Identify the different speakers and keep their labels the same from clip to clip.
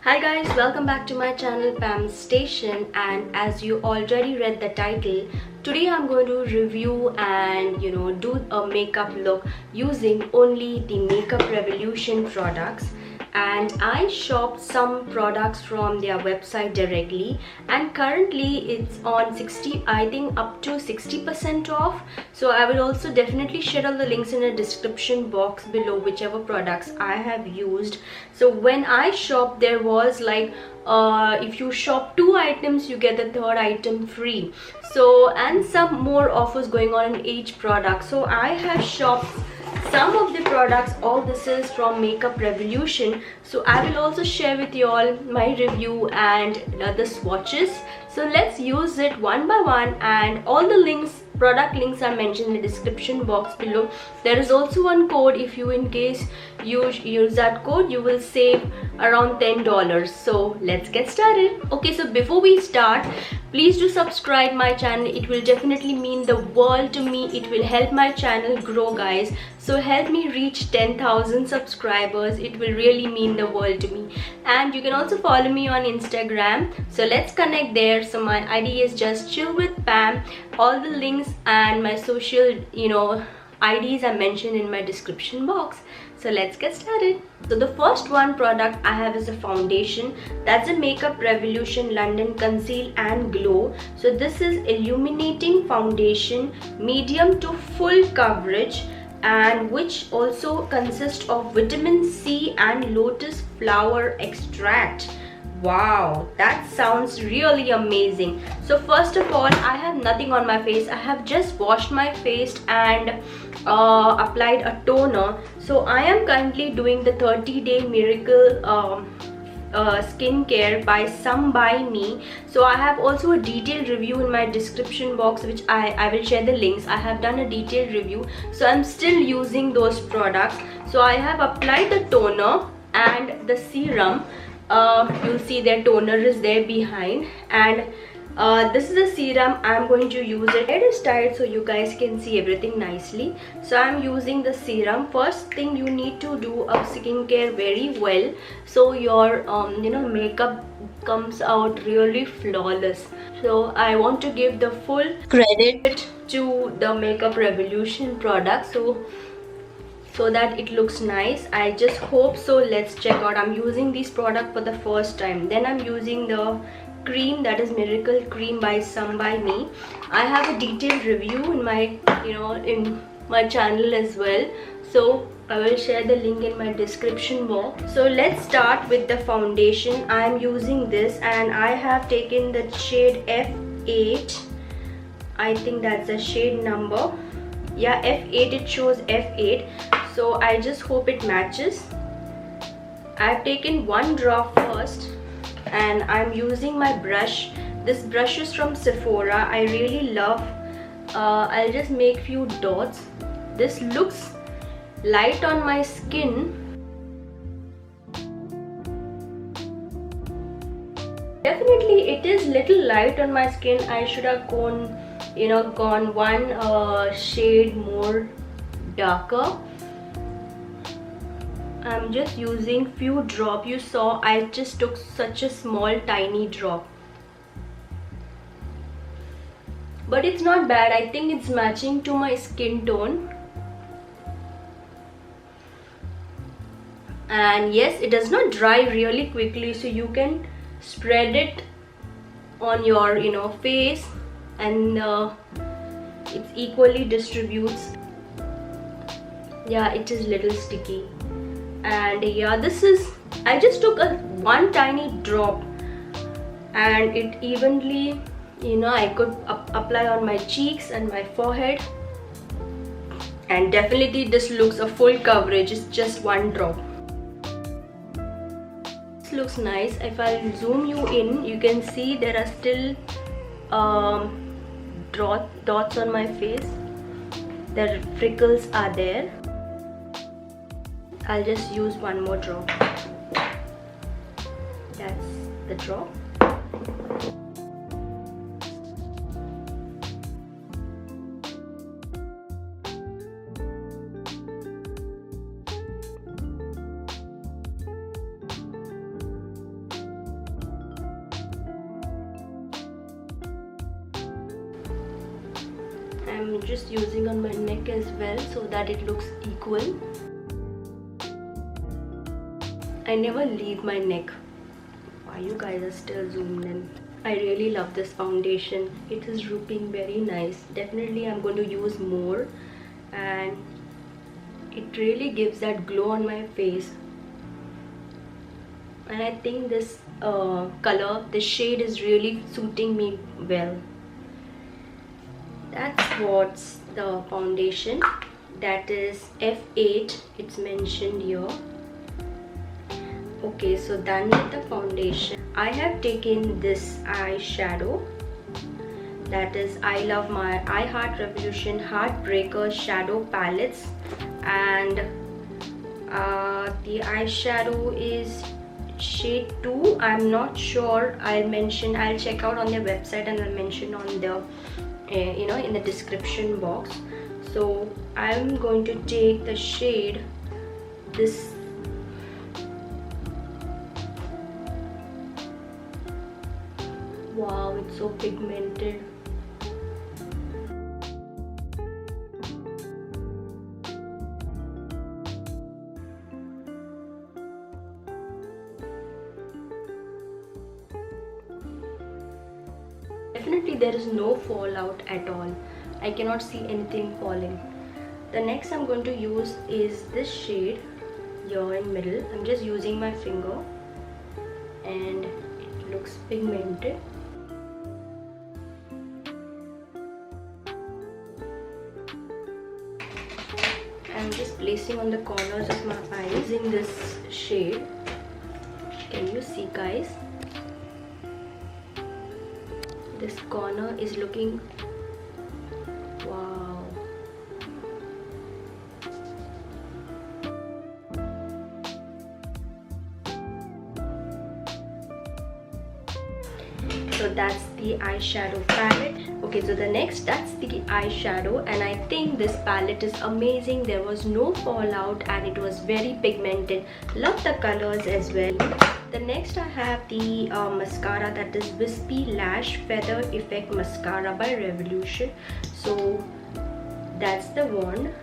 Speaker 1: Hi guys, welcome back to my channel Pam's Station, and as you already read the title, today I'm going to review and do a makeup look using only the Makeup Revolution products. And I shopped some products from their website directly, and currently it's on 60, I think up to 60% off. So I will also definitely share all the links in the description box below, whichever products I have used. So when I shopped, there was like if you shop 2 items you get the 3rd item free, so and some more offers going on in each product. So I have shopped some of the products. All this is from Makeup Revolution, so I will also share with you all my review and the swatches. So let's use it one by one, and all the product links are mentioned in the description box below. There is also one code. If you in case you use that code, you will save around $10. So let's get started. Okay, so before we start, please do subscribe my channel. It will definitely mean the world to me. It will help my channel grow, guys. So help me reach 10,000 subscribers. It will really mean the world to me. And you can also follow me on Instagram, so let's connect there. So my ID is just chill with Pam. All the links and my social IDs are mentioned in my description box. So let's get started. So the first one product I have is a foundation. That's a Makeup Revolution London Conceal and Glow. So this is illuminating foundation, medium to full coverage, and which also consists of vitamin C and lotus flower extract. Wow, that sounds really amazing. So first of all, I have nothing on my face. I have just washed my face and applied a toner. So I am currently doing the 30-day miracle skincare by 𝗖𝗹cie. So I have also a detailed review in my description box, which I will share the links. I have done a detailed review, so I'm still using those products. So I have applied the toner and the serum. You'll see their toner is there behind, and this is the serum. I'm going to use it. It is tight so you guys can see everything nicely. So I'm using the serum. First thing, you need to do a skincare very well, so your makeup comes out really flawless. So I want to give the full credit to the Makeup Revolution product, so that it looks nice. I just hope so. Let's check out. I'm using this product for the first time. Then I'm using the cream, that is Miracle Cream by 𝗖𝗹cie. I have a detailed review in my in my channel as well, so I will share the link in my description box. So let's start with the foundation. I am using this, and I have taken the shade F8. I think that's a shade number. Yeah, F8, it shows F8. So I just hope it matches. I've taken one drop first, and I'm using my brush. This brush is from Sephora. I really love. I'll just make few dots. This looks light on my skin. Definitely it is little light on my skin. I should have gone one shade more darker. I'm just using few drop. You saw I just took such a small tiny drop, but it's not bad. I think it's matching to my skin tone. And yes, it does not dry really quickly, so you can spread it on your face, and it equally distributes. Yeah, it is little sticky. And yeah, this is, I just took one tiny drop, and it evenly I could apply on my cheeks and my forehead, and definitely this looks a full coverage. It's just one drop. This looks nice. If I zoom you in, you can see there are still dots on my face. The freckles are there. I'll just use one more drop. That's the drop. I'm just using on my neck as well so that it looks equal. I never leave my neck. Why you guys are still zoomed in? I really love this foundation. It is looking very nice. Definitely I'm going to use more, and it really gives that glow on my face. And I think this color, this shade is really suiting me well. That's what's the foundation. That is F8, it's mentioned here. Okay, so done with the foundation. I have taken this eyeshadow. That is 𝗖𝗹𝗶𝘃𝗶𝘁𝗶𝗆 Heartbreaker shadow palettes, and the eyeshadow is shade 2. I'm not sure. I'll check out on their website and I'll mention on the in the description box. So I'm going to take the shade this. Wow, it's so pigmented. Definitely there is no fallout at all. I cannot see anything falling. The next I'm going to use is this shade here in middle. I'm just using my finger and it looks pigmented. I'm just placing on the corners of my eyes in this shade. Can you see, guys? This corner is looking wow. So that's the eyeshadow palette. Okay, so the next, that's the eyeshadow, and I think this palette is amazing. There was no fallout and it was very pigmented. Love the colors as well. The next I have the mascara, that is Wispy Lash Feather Effect Mascara by Revolution. So that's the one.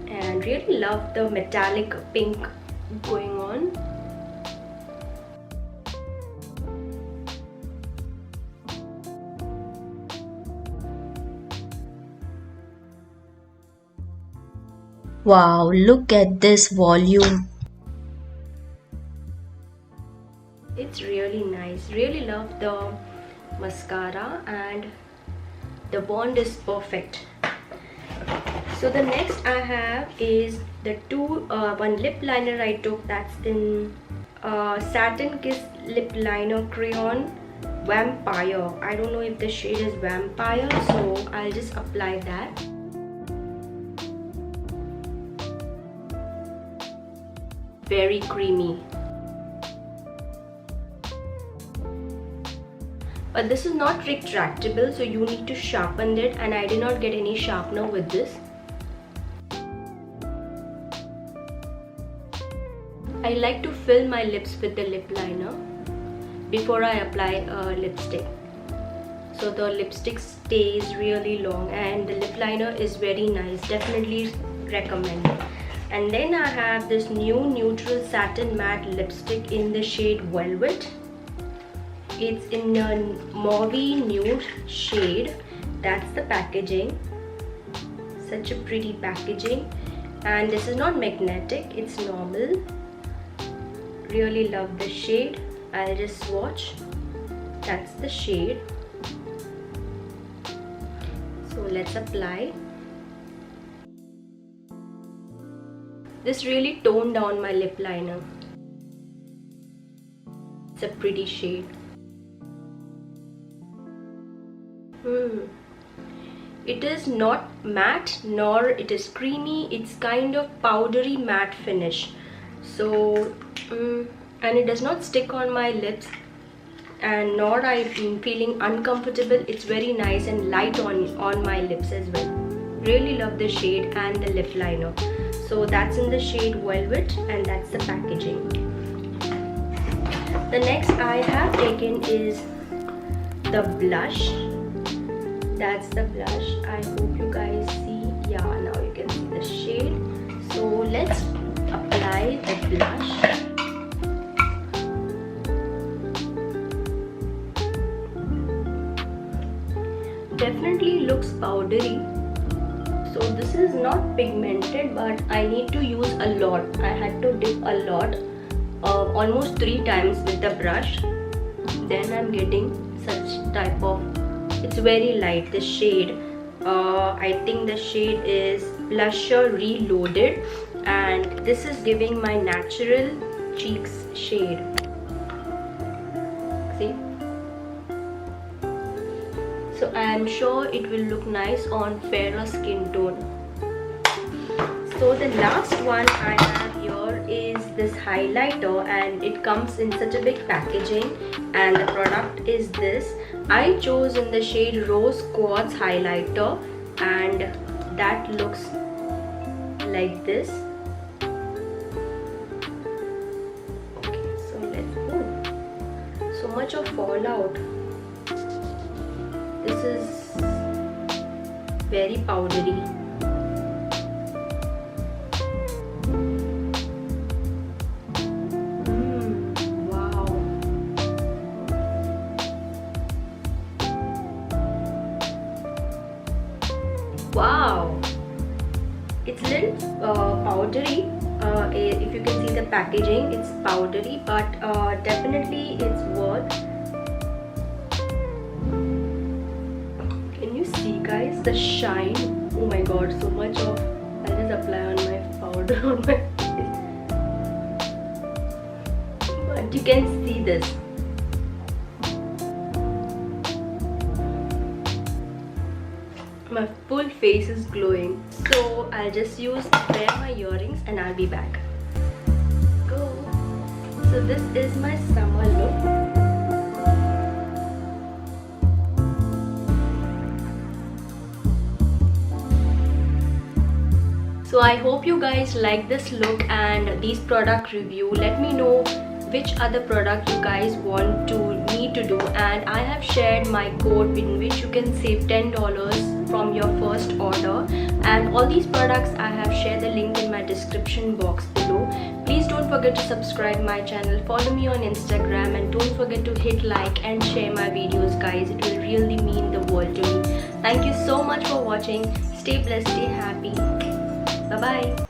Speaker 1: And really love the metallic pink going on.
Speaker 2: Wow, look at this volume.
Speaker 1: It's really nice. Really love the mascara and the bond is perfect. So the next I have is the one lip liner I took. That's in Satin Kiss Lip Liner Crayon Vampire. I don't know if the shade is Vampire, so I'll just apply that. Very creamy. But this is not retractable, so you need to sharpen it, and I did not get any sharpener with this. I like to fill my lips with the lip liner before I apply lipstick, so the lipstick stays really long, and the lip liner is very nice. Definitely recommend it. And then I have this new neutral satin matte lipstick in the shade Velvet. It's in a mauve nude shade. That's the packaging. Such a pretty packaging. And this is not magnetic, it's normal. Really love the shade. I'll just swatch. That's the shade. So let's apply. This really toned down my lip liner. It's a pretty shade. It is not matte nor it is creamy. It's kind of powdery matte finish. So and it does not stick on my lips, and nor I'm feeling uncomfortable. It's very nice and light on my lips as well. Really love the shade and the lip liner. So that's in the shade Velvet, and that's the packaging. The next I have taken is the blush. That's the blush. I hope you guys see. Yeah, now you can see the shade. So let's apply the blush. Definitely looks powdery. So this is not pigmented, but I need to use a lot. I had to dip a lot, almost 3 times with the brush. Then I'm getting such type of, it's very light, the shade. I think the shade is Blusher Reloaded, and this is giving my natural cheeks shade. See? So I am sure it will look nice on fairer skin tone. So the last one I have here is this highlighter, and it comes in such a big packaging, and the product is this. I chose in the shade Rose Quartz Highlighter, and that looks like this. Okay, so let's go. So much of fallout. This is very powdery. Wow. Wow. It's a little powdery. If you can see the packaging, it's powdery, but definitely it's worth. See guys, the shine. Oh my god, so much of, I'll just apply on my powder on my face. But you can see this. My full face is glowing. So I'll just wear my earrings and I'll be back. Go. So this is my summer look. So I hope you guys like this look and these product review. Let me know which other product you guys want me to do, and I have shared my code in which you can save $10 from your first order, and all these products I have shared the link in my description box below. Please don't forget to subscribe my channel, follow me on Instagram, and don't forget to hit like and share my videos guys. It will really mean the world to me. Thank you so much for watching. Stay blessed, stay happy. Bye bye.